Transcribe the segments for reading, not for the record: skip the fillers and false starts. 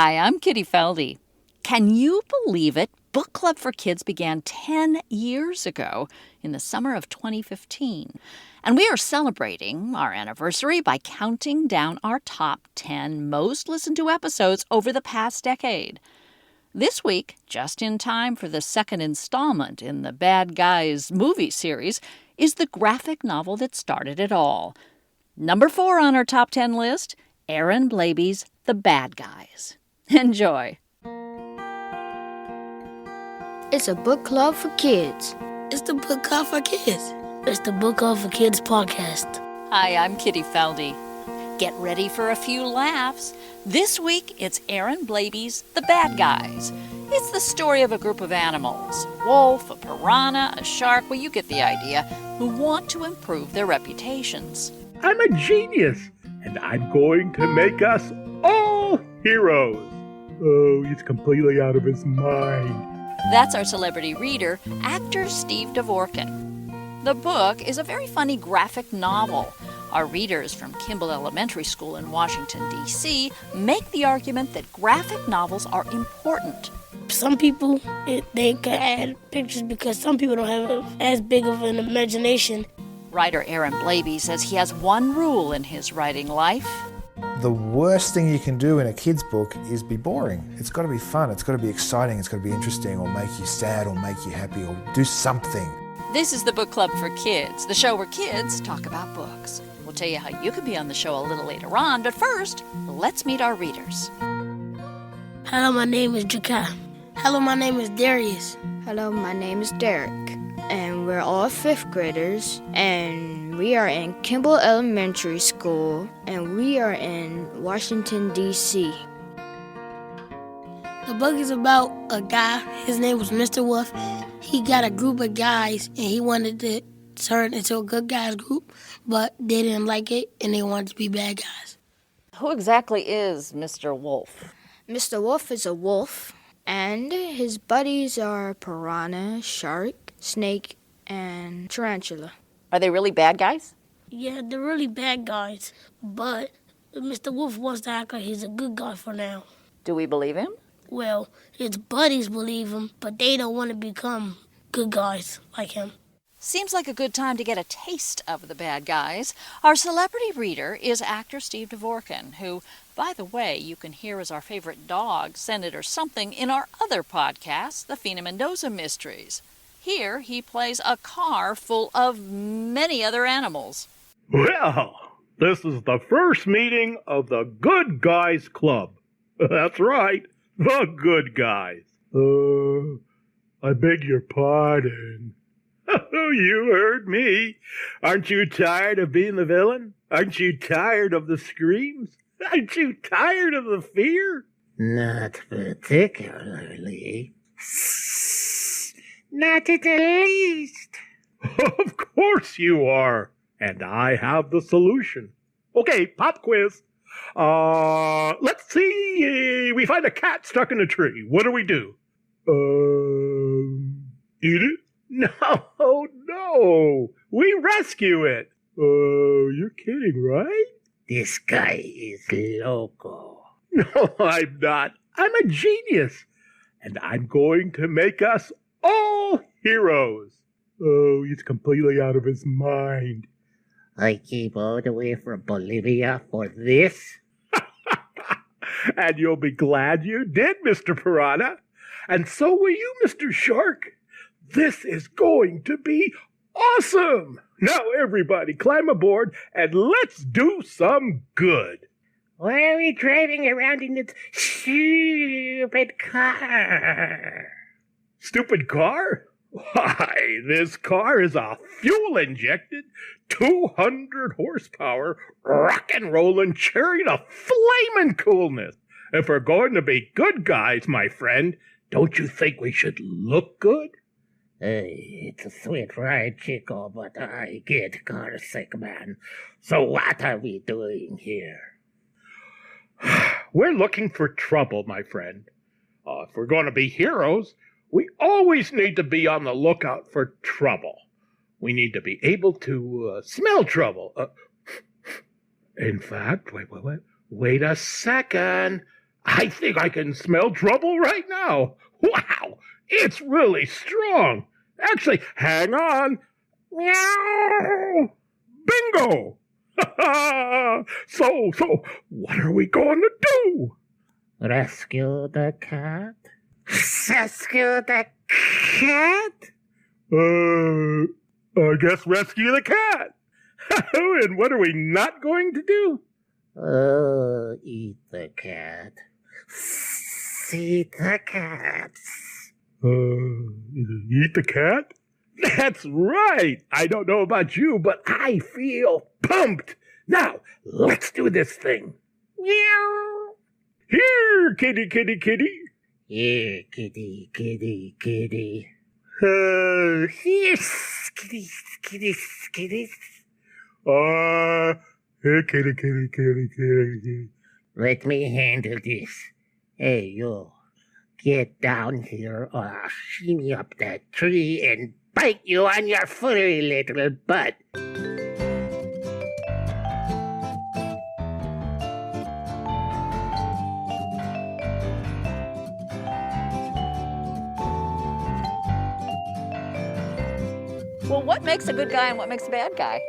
Hi, I'm Kitty Felde. Can you believe it? Book Club for Kids began 10 years ago in the summer of 2015. And we are celebrating our anniversary by counting down our top 10 most listened to episodes over the past decade. This week, just in time for the second installment in the Bad Guys movie series, is the graphic novel that started it all. Number 4 on our top 10 list, Aaron Blabey's The Bad Guys. Enjoy. It's a book club for kids. It's the book club for kids. It's the book club for kids podcast. Hi, I'm Kitty Felde. Get ready for a few laughs. This week, it's Aaron Blabey's The Bad Guys. It's the story of a group of animals, a wolf, a piranha, a shark, well, you get the idea, who want to improve their reputations. I'm a genius, and I'm going to make us all heroes. Oh, he's completely out of his mind. That's our celebrity reader, actor Steve DeVorkin. The book is a very funny graphic novel. Our readers from Kimball Elementary School in Washington, D.C. make the argument that graphic novels are important. Some people, they can add pictures because some people don't have as big of an imagination. Writer Aaron Blabey says he has one rule in his writing life. The worst thing you can do in a kid's book is be boring. It's got to be fun, it's got to be exciting, it's got to be interesting, or make you sad, or make you happy, or do something. This is the Book Club for Kids, the show where kids talk about books. We'll tell you how you can be on the show a little later on, but first, let's meet our readers. Hello, my name is Jakai. Hello, my name is Darius. Hello, my name is Derek. And we're all 5th graders. And we are in Kimball Elementary School. And we are in Washington, D.C. The book is about a guy. His name was Mr. Wolf. He got a group of guys, and he wanted to turn into a good guys group, but they didn't like it, and they wanted to be bad guys. Who exactly is Mr. Wolf? Mr. Wolf is a wolf, and his buddies are piranha, shark, snake, and tarantula. Are they really bad guys? Yeah, they're really bad guys, but Mr. Wolf wants to act like he's a good guy for now. Do we believe him? Well, his buddies believe him, but they don't want to become good guys like him. Seems like a good time to get a taste of the bad guys. Our celebrity reader is actor Steve DeVorkin, who, by the way, you can hear as our favorite dog, Senator Something, in our other podcast, The Fina Mendoza Mysteries. Here, he plays a car full of many other animals. Well, this is the first meeting of the Good Guys Club. That's right, the Good Guys. I beg your pardon. Oh, you heard me. Aren't you tired of being the villain? Aren't you tired of the screams? Aren't you tired of the fear? Not particularly. Not at the least. Of course you are. And I have the solution. Okay, pop quiz. Let's see. We find a cat stuck in a tree. What do? Eat it? No. We rescue it. You're kidding, right? This guy is loco. No, I'm not. I'm a genius. And I'm going to make us all heroes. Oh, he's completely out of his mind. I came all the way from Bolivia for this? And you'll be glad you did, Mr. Piranha. And so will you, Mr. Shark. This is going to be awesome! Now everybody climb aboard and let's do some good. Why are we driving around in this stupid car? Stupid car? Why, this car is a fuel-injected, 200 horsepower, rock-and-rollin' chariot of flamin' coolness. If we're going to be good guys, my friend, don't you think we should look good? It's a sweet ride, Chico, but I get car sick, man. So what are we doing here? We're looking for trouble, my friend. If we're going to be heroes, we always need to be on the lookout for trouble. We need to be able to smell trouble. In fact, wait a second. I think I can smell trouble right now. Wow, it's really strong. Actually, hang on. Meow! Bingo! So, what are we going to do? Rescue the cat? Rescue the cat? I guess rescue the cat. And what are we not going to do? Eat the cat. Eat the cat. Eat the cat? That's right. I don't know about you, but I feel pumped. Now, let's do this thing. Meow. Here, kitty, kitty, kitty. Here, kitty, kitty, kitty. Here, Kitty, kitty, kitty. here, kitty, kitty, kitty, kitty. Let me handle this. Hey, you. Get down here or I'll shimmy up that tree and bite you on your furry little butt. Well, what makes a good guy and what makes a bad guy?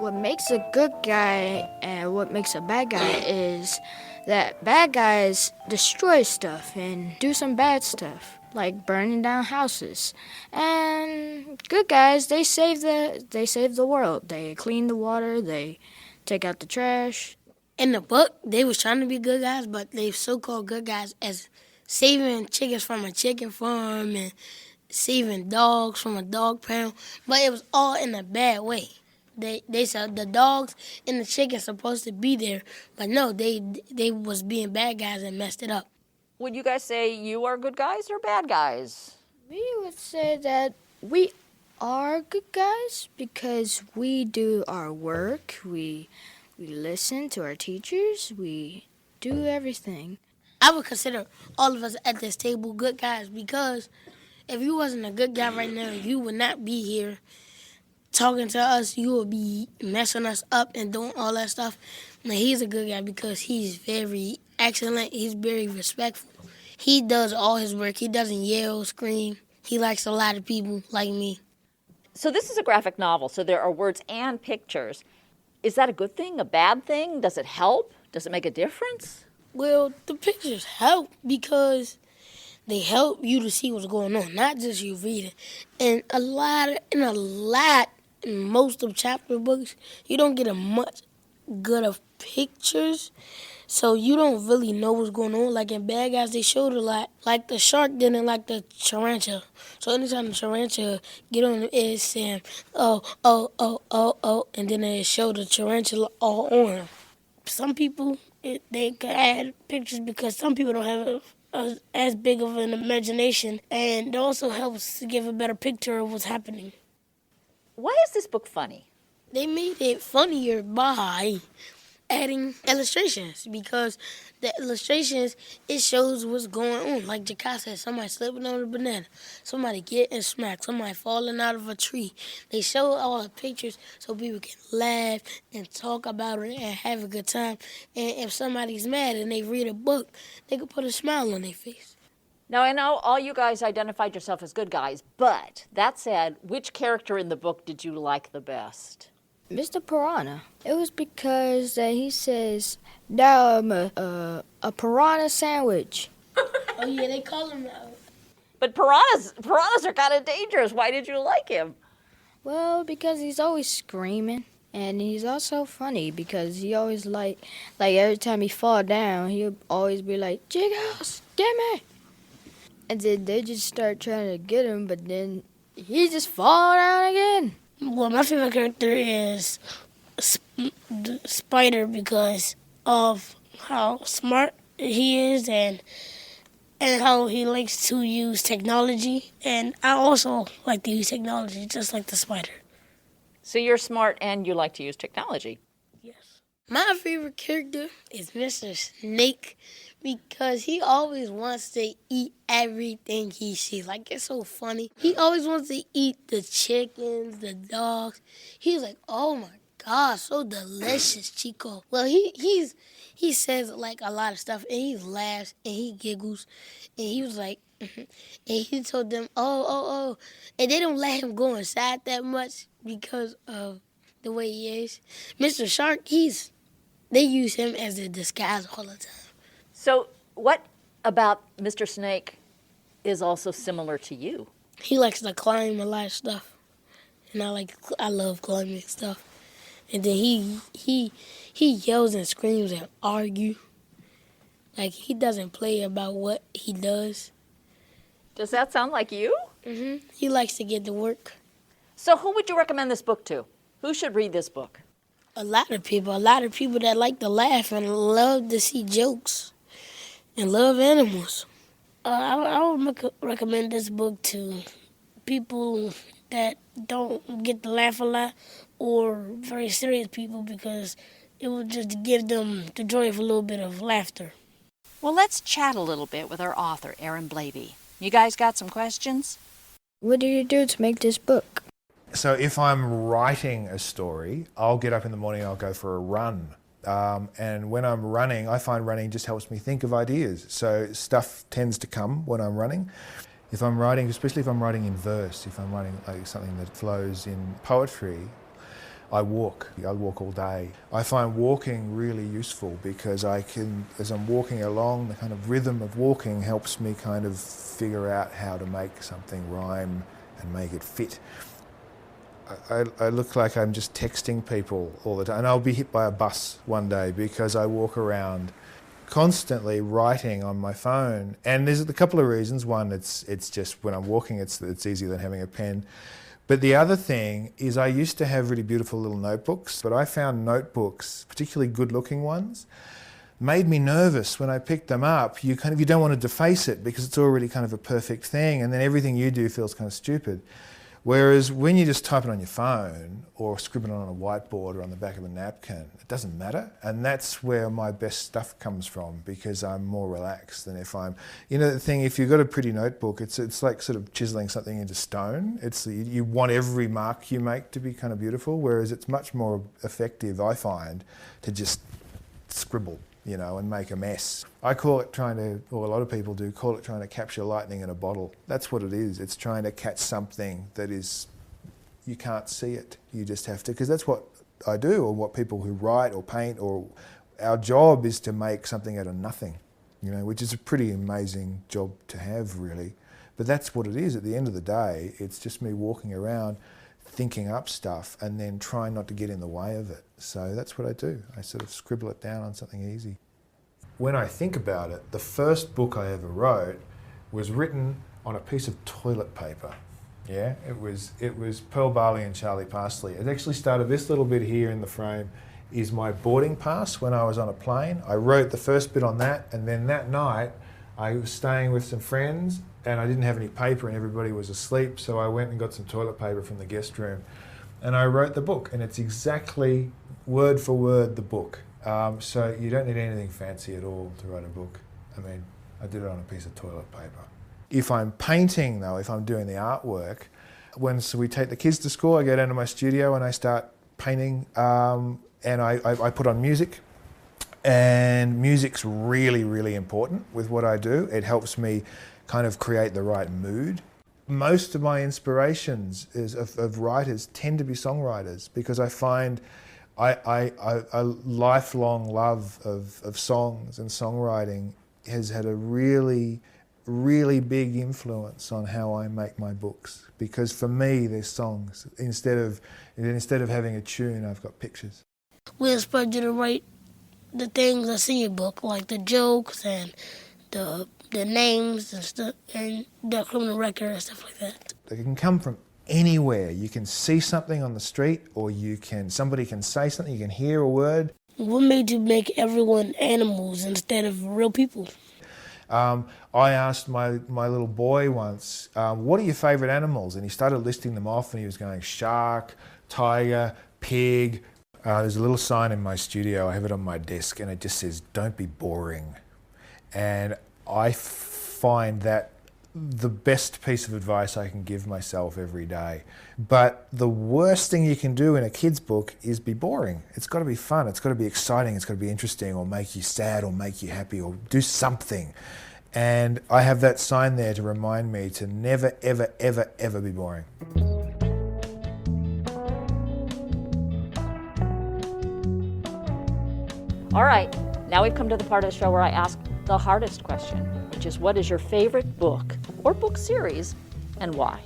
What makes a good guy and what makes a bad guy is that bad guys destroy stuff and do some bad stuff, like burning down houses. And good guys, they save the world. They clean the water, they take out the trash. In the book, they was trying to be good guys, but they so-called good guys as saving chickens from a chicken farm and saving dogs from a dog pound, but it was all in a bad way. They said the dogs and the chickens supposed to be there, but no, they was being bad guys and messed it up. Would you guys say you are good guys or bad guys? We would say that we are good guys because we do our work, we listen to our teachers, we do everything. I would consider all of us at this table good guys because if you wasn't a good guy right now, you would not be here talking to us. You would be messing us up and doing all that stuff. Now, he's a good guy because he's very excellent. He's very respectful. He does all his work. He doesn't yell, scream. He likes a lot of people like me. So this is a graphic novel, so there are words and pictures. Is that a good thing, a bad thing? Does it help? Does it make a difference? Well, the pictures help because they help you to see what's going on, not just you reading. And in most of chapter books, you don't get a much good of pictures, so you don't really know what's going on. Like in Bad Guys, they showed a lot. Like the shark didn't like the tarantula. So anytime the tarantula get on it's saying, oh, and then it showed the tarantula all on him. Some people, they can add pictures because some people don't have as big of an imagination, and it also helps to give a better picture of what's happening. Why is this book funny? They made it funnier by adding illustrations because the illustrations, it shows what's going on. Like Jakai said, somebody slipping on a banana, somebody getting smacked, somebody falling out of a tree. They show all the pictures so people can laugh and talk about it and have a good time. And if somebody's mad and they read a book, they can put a smile on their face. Now, I know all you guys identified yourself as good guys, but that said, which character in the book did you like the best? Mr. Piranha. It was because that he says, now I'm a piranha sandwich. Oh, yeah, they call him that. But piranhas are kind of dangerous. Why did you like him? Well, because he's always screaming. And he's also funny because he always like every time he fall down, he'll always be like, Jiggles, get me. And then they just start trying to get him, but then he just fall down again. Well, my favorite character is Spider because of how smart he is and how he likes to use technology. And I also like to use technology just like the Spider. So you're smart and you like to use technology. Yes. My favorite character is Mr. Snake because he always wants to eat everything he sees. Like, it's so funny. He always wants to eat the chickens, the dogs. He's like, oh my God, so delicious, Chico. Well, he says like a lot of stuff, and he laughs and he giggles, and he was like, and he told them, oh, and they don't let him go inside that much because of the way he is. Mr. Shark, they use him as a disguise all the time. So, what about Mr. Snake is also similar to you? He likes to climb a lot of stuff, and I love climbing stuff. And then he yells and screams and argue. Like, he doesn't play about what he does. Does that sound like you? He likes to get to work. So, who would you recommend this book to? Who should read this book? A lot of people that like to laugh and love to see jokes and love animals. I would recommend this book to people that don't get to laugh a lot or very serious people, because it will just give them the joy of a little bit of laughter. Well, let's chat a little bit with our author, Aaron Blabey. You guys got some questions? What do you do to make this book? So if I'm writing a story, I'll get up in the morning, I'll go for a run. And when I'm running, I find running just helps me think of ideas. So stuff tends to come when I'm running. If I'm writing, especially if I'm writing in verse, if I'm writing like something that flows in poetry, I walk. I walk all day. I find walking really useful because I can, as I'm walking along, the kind of rhythm of walking helps me kind of figure out how to make something rhyme and make it fit. I look like I'm just texting people all the time, and I'll be hit by a bus one day because I walk around constantly writing on my phone. And there's a couple of reasons. One, it's just when I'm walking, it's easier than having a pen. But the other thing is I used to have really beautiful little notebooks, but I found notebooks, particularly good-looking ones, made me nervous when I picked them up. You don't want to deface it because it's already kind of a perfect thing, and then everything you do feels kind of stupid. Whereas when you just type it on your phone or scribble it on a whiteboard or on the back of a napkin, it doesn't matter. And that's where my best stuff comes from, because I'm more relaxed than if I'm... You know the thing, if you've got a pretty notebook, it's like sort of chiseling something into stone. You want every mark you make to be kind of beautiful, whereas it's much more effective, I find, to just scribble, and make a mess. I call it or a lot of people do, call it trying to capture lightning in a bottle. That's what it is. It's trying to catch something that is, you can't see it. You just have to, because that's what I do, or what people who write or paint, or our job is to make something out of nothing, which is a pretty amazing job to have, really. But that's what it is. At the end of the day, it's just me walking around thinking up stuff and then trying not to get in the way of it. So that's what I do. I sort of scribble it down on something easy. When I think about it, the first book I ever wrote was written on a piece of toilet paper. Yeah, it was Pearl Barley and Charlie Parsley. It actually started, this little bit here in the frame is my boarding pass when I was on a plane. I wrote the first bit on that, and then that night I was staying with some friends and I didn't have any paper and everybody was asleep, so I went and got some toilet paper from the guest room and I wrote the book, and it's exactly word for word the book. So you don't need anything fancy at all to write a book. I mean, I did it on a piece of toilet paper. If I'm painting though, if I'm doing the artwork, so we take the kids to school, I go down to my studio and I start painting, and I put on music. And music's really, really important with what I do. It helps me kind of create the right mood. Most of my inspirations of writers tend to be songwriters, because I find a lifelong love of songs and songwriting has had a really, really big influence on how I make my books. Because for me, they're songs. Instead of having a tune, I've got pictures. We inspired you to write the things that's in your book, like the jokes and the names and stuff, and the criminal record and stuff like that. They can come from anywhere. You can see something on the street, or somebody can say something, you can hear a word. What made you make everyone animals instead of real people? I asked my little boy once, what are your favourite animals? And he started listing them off, and he was going shark, tiger, pig. There's a little sign in my studio, I have it on my desk, and it just says, "Don't be boring." And I find that the best piece of advice I can give myself every day. But the worst thing you can do in a kid's book is be boring. It's got to be fun. It's got to be exciting. It's got to be interesting, or make you sad, or make you happy, or do something. And I have that sign there to remind me to never, ever, ever, ever be boring. All right, now we've come to the part of the show where I ask the hardest question, which is, what is your favorite book or book series, and why?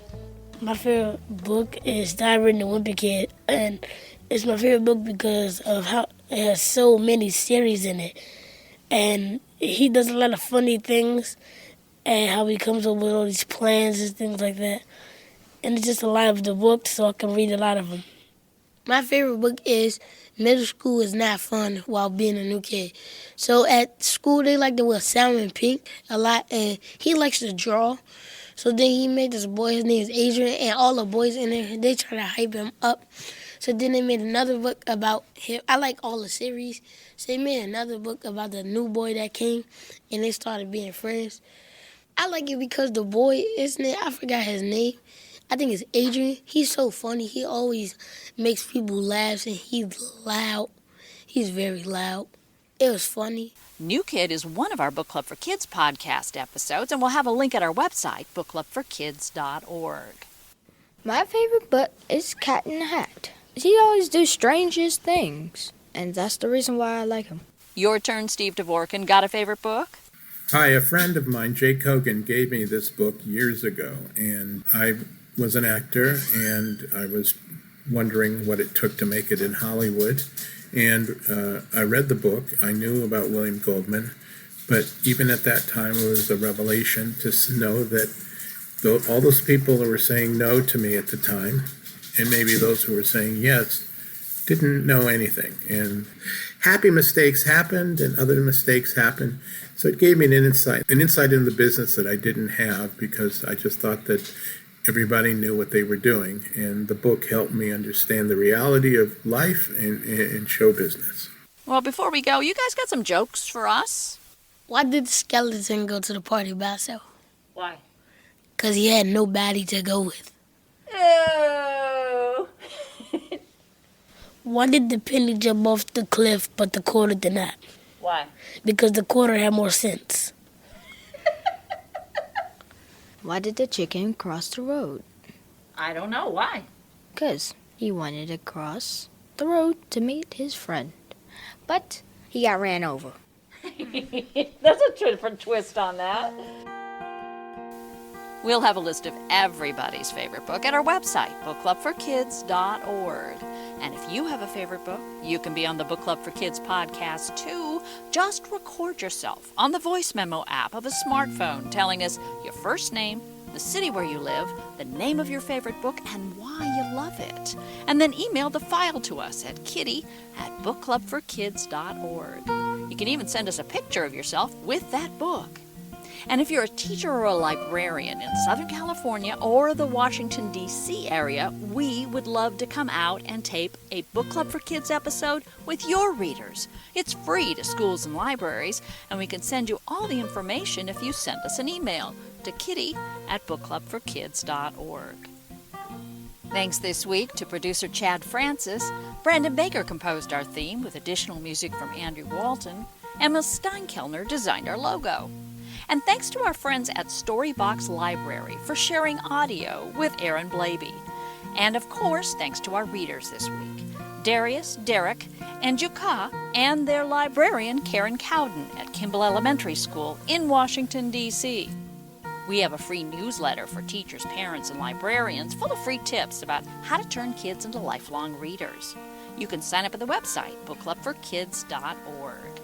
My favorite book is Diary of the Wimpy Kid, and it's my favorite book because of how it has so many series in it. And he does a lot of funny things, and how he comes up with all these plans and things like that. And it's just a lot of the books, so I can read a lot of them. My favorite book is Middle School is Not Fun While Being a New Kid. So at school, they like to wear salmon pink a lot, and he likes to draw. So then he made this boy, his name is Adrian, and all the boys in there, they try to hype him up. So then they made another book about him. I like all the series. So they made another book about the new boy that came, and they started being friends. I like it because the boy, I forgot his name. I think it's Adrian. He's so funny. He always makes people laugh, and he's loud. He's very loud. It was funny. New Kid is one of our Book Club for Kids podcast episodes, and we'll have a link at our website, bookclubforkids.org. My favorite book is Cat in the Hat. He always do strangest things, and that's the reason why I like him. Your turn, Steve DeVorkin. Got a favorite book? Hi, a friend of mine, Jake Hogan, gave me this book years ago, and I was an actor, and I was wondering what it took to make it in Hollywood. And I read the book. I knew about William Goldman, but even at that time, it was a revelation to know that all those people who were saying no to me at the time, and maybe those who were saying yes, didn't know anything. And happy mistakes happened, and other mistakes happened. So it gave me an insight into the business that I didn't have, because I just thought that everybody knew what they were doing. And the book helped me understand the reality of life and show business. Well, before we go, you guys got some jokes for us? Why did the skeleton go to the party by himself? Why? Because he had nobody to go with. Ew. Why did the penny jump off the cliff but the quarter did not? Why? Because the quarter had more sense. Why did the chicken cross the road? I don't know. Why? 'Cause he wanted to cross the road to meet his friend. But he got ran over. That's a different twist on that. We'll have a list of everybody's favorite book at our website, bookclubforkids.org. And if you have a favorite book, you can be on the Book Club for Kids podcast too. Just record yourself on the voice memo app of a smartphone telling us your first name, the city where you live, the name of your favorite book, and why you love it. And then email the file to us at kitty@bookclubforkids.org. You can even send us a picture of yourself with that book. And if you're a teacher or a librarian in Southern California or the Washington, D.C. area, we would love to come out and tape a Book Club for Kids episode with your readers. It's free to schools and libraries, and we can send you all the information if you send us an email to kitty@bookclubforkids.org. Thanks this week to producer Chad Francis. Brandon Baker composed our theme with additional music from Andrew Walton. Emma Steinkellner designed our logo. And thanks to our friends at Storybox Library for sharing audio with Aaron Blabey. And of course, thanks to our readers this week, Darius, Derek, and Juka, and their librarian Karen Cowden at Kimball Elementary School in Washington, D.C. We have a free newsletter for teachers, parents, and librarians full of free tips about how to turn kids into lifelong readers. You can sign up at the website, bookclubforkids.org.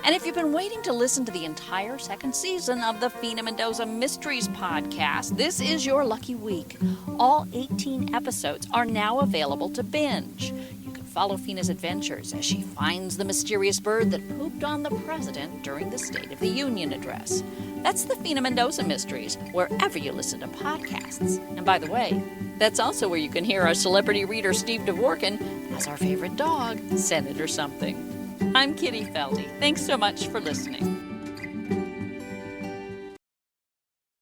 And if you've been waiting to listen to the entire second season of the Fina Mendoza Mysteries podcast, this is your lucky week. All 18 episodes are now available to binge. You can follow Fina's adventures as she finds the mysterious bird that pooped on the president during the State of the Union address. That's the Fina Mendoza Mysteries, wherever you listen to podcasts. And by the way, that's also where you can hear our celebrity reader Steve DeVorkin as our favorite dog, Senator Something. I'm Kitty Felde. Thanks so much for listening.